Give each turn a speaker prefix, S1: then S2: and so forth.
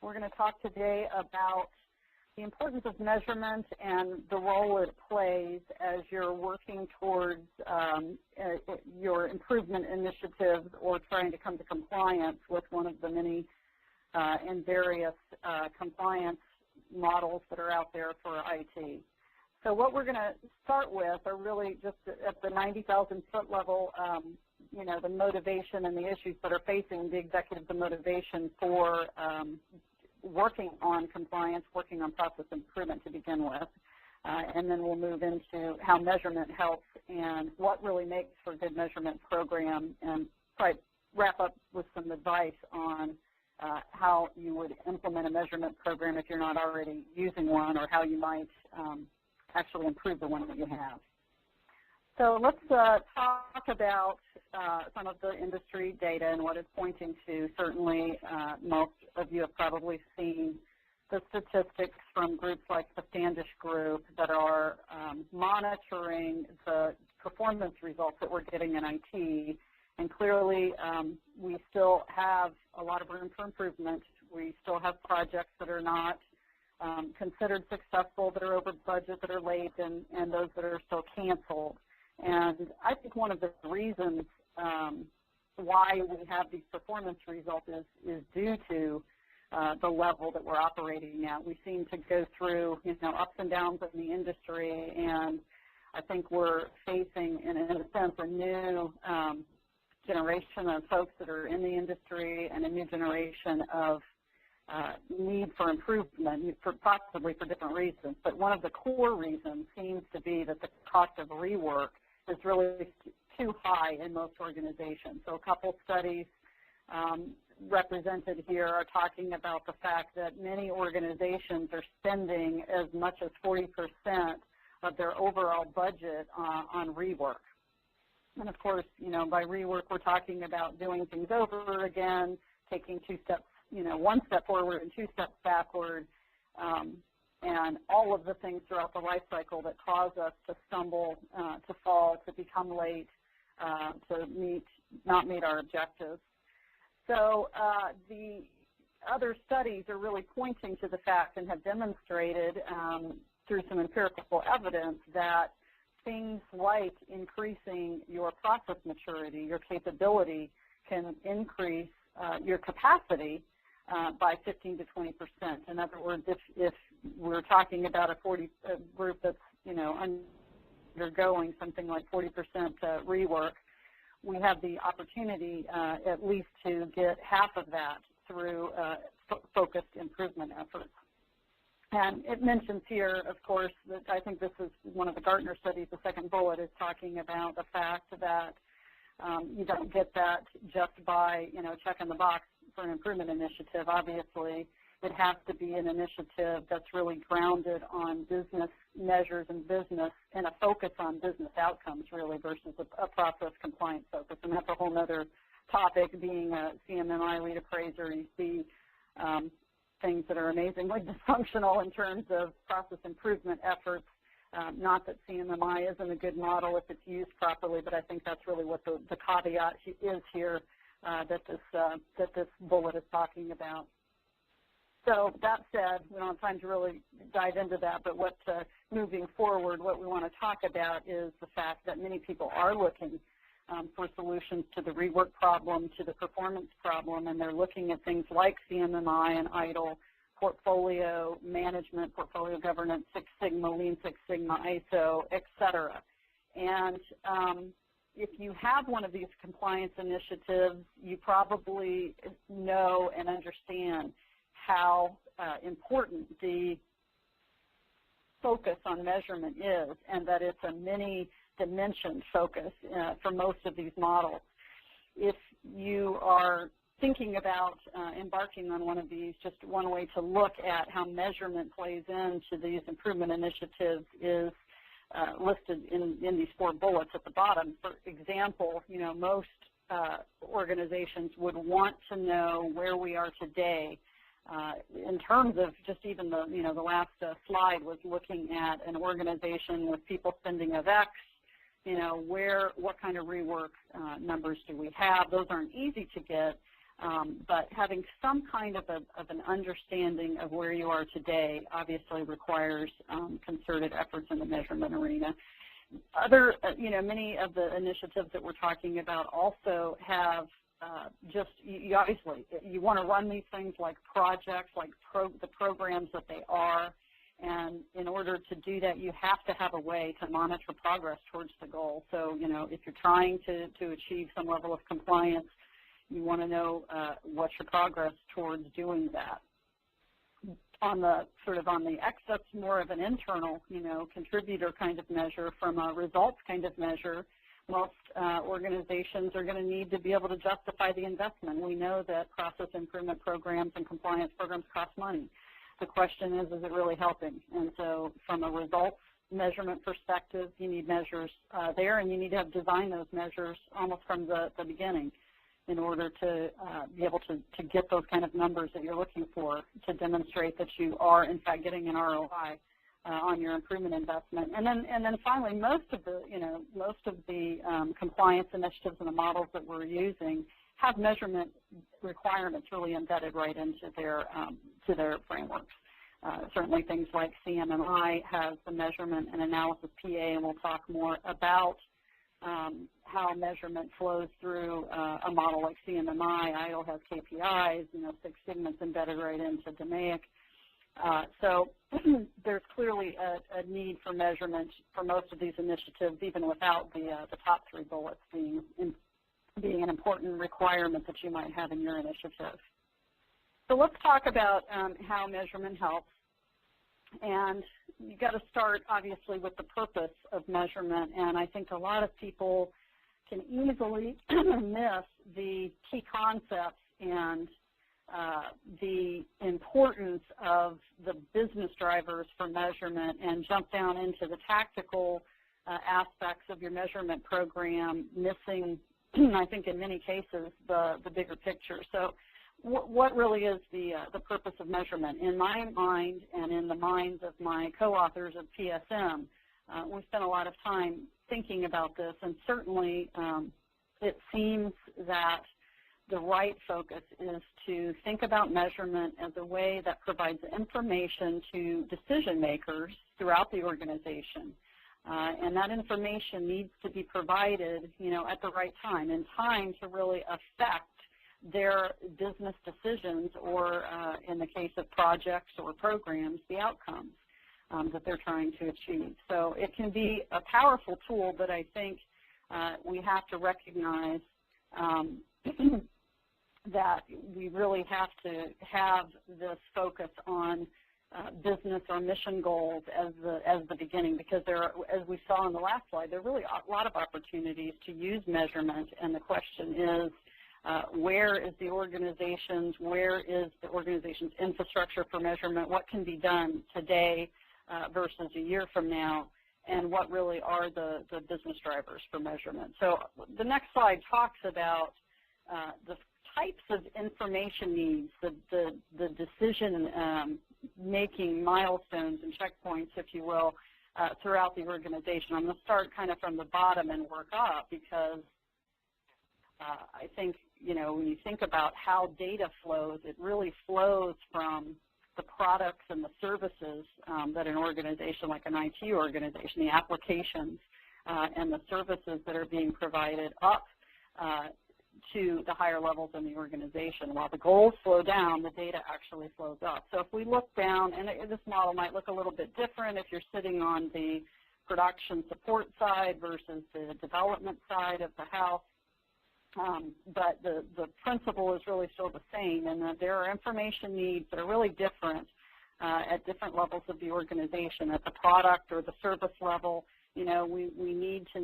S1: We're going to talk today about the importance of measurement and the role it plays as you're working towards your improvement initiatives or trying to come to compliance with one of the many and various compliance models that are out there for IT. So what we're going to start with are really just at the 90,000-foot level, you know, the motivation and the issues that are facing the executives, the motivation for working on compliance, working on process improvement to begin with. And then we'll move into how measurement helps and what really makes for a good measurement program, and probably wrap up with some advice on how you would implement a measurement program if you're not already using one, or how you might actually improve the one that you have. So let's talk about some of the industry data and what it's pointing to. Certainly, most of you have probably seen the statistics from groups like the Standish Group that are monitoring the performance results that we're getting in IT. And clearly, we still have a lot of room for improvement. We still have projects that are not considered successful, that are over budget, that are late, and those that are still canceled. And I think one of the reasons why we have these performance results is due to the level that we're operating at. We seem to go through, you know, ups and downs in the industry, and I think we're facing, in a sense, a new generation of folks that are in the industry and a new generation of need for improvement, possibly for different reasons. But one of the core reasons seems to be that the cost of rework is really too high in most organizations. So a couple studies represented here are talking about the fact that many organizations are spending as much as 40% of their overall budget on rework. And of course, you know, by rework, we're talking about doing things over again, taking two steps, you know, one step forward and two steps backward, and all of the things throughout the life cycle that cause us to stumble, to fall, to become late, to not meet our objectives. So the other studies are really pointing to the fact and have demonstrated through some empirical evidence that things like increasing your process maturity, your capability, can increase your capacity by 15 to 20%. In other words, if we're talking about a group that's, you know, undergoing something like 40% rework, we have the opportunity at least to get half of that through focused improvement efforts. And it mentions here, of course, that I think this is one of the Gartner studies. The second bullet is talking about the fact that you don't get that just by, you know, checking the box for an improvement initiative. Obviously, it has to be an initiative that's really grounded on business measures and business, and a focus on business outcomes, really, versus a process compliance focus. And that's a whole other topic. Being a CMMI lead appraiser, you see things that are amazingly dysfunctional in terms of process improvement efforts. Not that CMMI isn't a good model if it's used properly, but I think that's really what the caveat is here that this bullet is talking about. So that said, we don't have time to really dive into that, but moving forward, what we want to talk about is the fact that many people are looking for solutions to the rework problem, to the performance problem, and they're looking at things like CMMI and ITIL, portfolio management, portfolio governance, Six Sigma, Lean Six Sigma, ISO, et cetera. And if you have one of these compliance initiatives, you probably know and understand how important the focus on measurement is, and that it's a many-dimension focus for most of these models. If you are thinking about embarking on one of these, just one way to look at how measurement plays into these improvement initiatives is listed in these 4 bullets at the bottom. For example, you know, most organizations would want to know where we are today in terms of just even the last slide was looking at an organization with people spending of X. You know, what kind of rework numbers do we have? Those aren't easy to get, But having some kind of an understanding of where you are today obviously requires concerted efforts in the measurement arena. Other, many of the initiatives that we're talking about also have you obviously, you want to run these things like projects, like the programs that they are, and in order to do that, you have to have a way to monitor progress towards the goal. So, if you're trying to achieve some level of compliance, you want to know what's your progress towards doing that. On the X, that's more of an internal, contributor kind of measure. From a results kind of measure, most organizations are going to need to be able to justify the investment. We know that process improvement programs and compliance programs cost money. The question is it really helping? And so from a results measurement perspective, you need measures there, and you need to have designed those measures almost from the beginning in order to be able to get those kind of numbers that you're looking for to demonstrate that you are, in fact, getting an ROI on your improvement investment. And then finally, most of the compliance initiatives and the models that we're using have measurement requirements really embedded right into their frameworks. Certainly things like CMMI has the measurement and analysis PA, and we'll talk more about how measurement flows through a model like CMMI. ISO has KPIs, Six Sigma's embedded right into DMAIC. So there's clearly a need for measurement for most of these initiatives, even without the top three bullets being an important requirement that you might have in your initiative. So let's talk about how measurement helps. And you've got to start, obviously, with the purpose of measurement. And I think a lot of people can easily miss the key concepts and the importance of the business drivers for measurement and jump down into the tactical aspects of your measurement program, missing, I think in many cases, the bigger picture. So what really is the purpose of measurement? In my mind and in the minds of my co-authors of PSM, we spent a lot of time thinking about this, and certainly it seems that the right focus is to think about measurement as a way that provides information to decision makers throughout the organization. And that information needs to be provided, at the right time, in time to really affect their business decisions or, in the case of projects or programs, the outcomes that they're trying to achieve. So it can be a powerful tool, but I think we have to recognize that we really have to have this focus on business or mission goals as the beginning, because there are, as we saw in the last slide, there are really a lot of opportunities to use measurement, and the question is, where is the organization's infrastructure for measurement? What can be done today versus a year from now? And what really are the business drivers for measurement? So the next slide talks about the types of information needs, the decision-making milestones and checkpoints, if you will, throughout the organization. I'm going to start kind of from the bottom and work up, because I think, when you think about how data flows, it really flows from the products and the services that an organization like an IT organization, the applications and the services that are being provided up to the higher levels in the organization. While the goals flow down, the data actually flows up. So if we look down, and this model might look a little bit different if you're sitting on the production support side versus the development side of the house, but the principle is really still the same, and that there are information needs that are really different at different levels of the organization. At the product or the service level, we need to